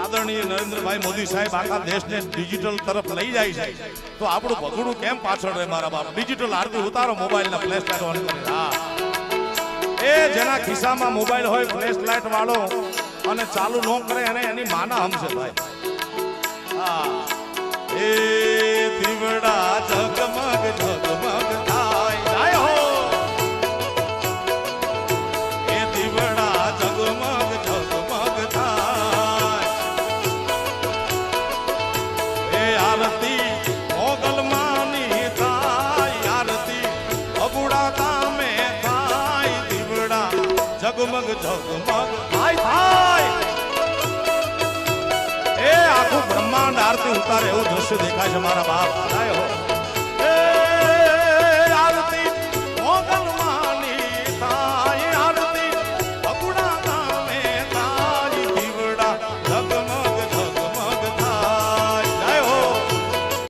આદરણીય નરેન્દ્રભાઈ મોદી સાહેબ આખા દેશને ડિજિટલ તરફ લઈ જાય છે તો આપણું ભગડું કેમ પાછળ રહે મારા બાપ? ડિજિટલ આરતી ઉતારો મોબાઈલના ફ્લેશ લાઇટ ઓન કરી. હા, એ જેના ખિસ્સામાં મોબાઈલ હોય ફ્લેશ લાઇટ વાળો અને ચાલુ ન કરે એને એની માના હમશે ભાઈ. હા, એ દીવડા ઝગમગ ઝગમગ થાય જાય હો, એ દીવડા ઝગમગ ઝગમગ થાય, એ આરતી મોગલ માની થાય, આરતી અબુડા મે થાય, દીવડા ઝગમગ ઝગમગ થાય. એ આખું બ્રહ્માંડ આરતી ઉતારે એવું દ્રશ્ય દેખાય છે મારા બાપ.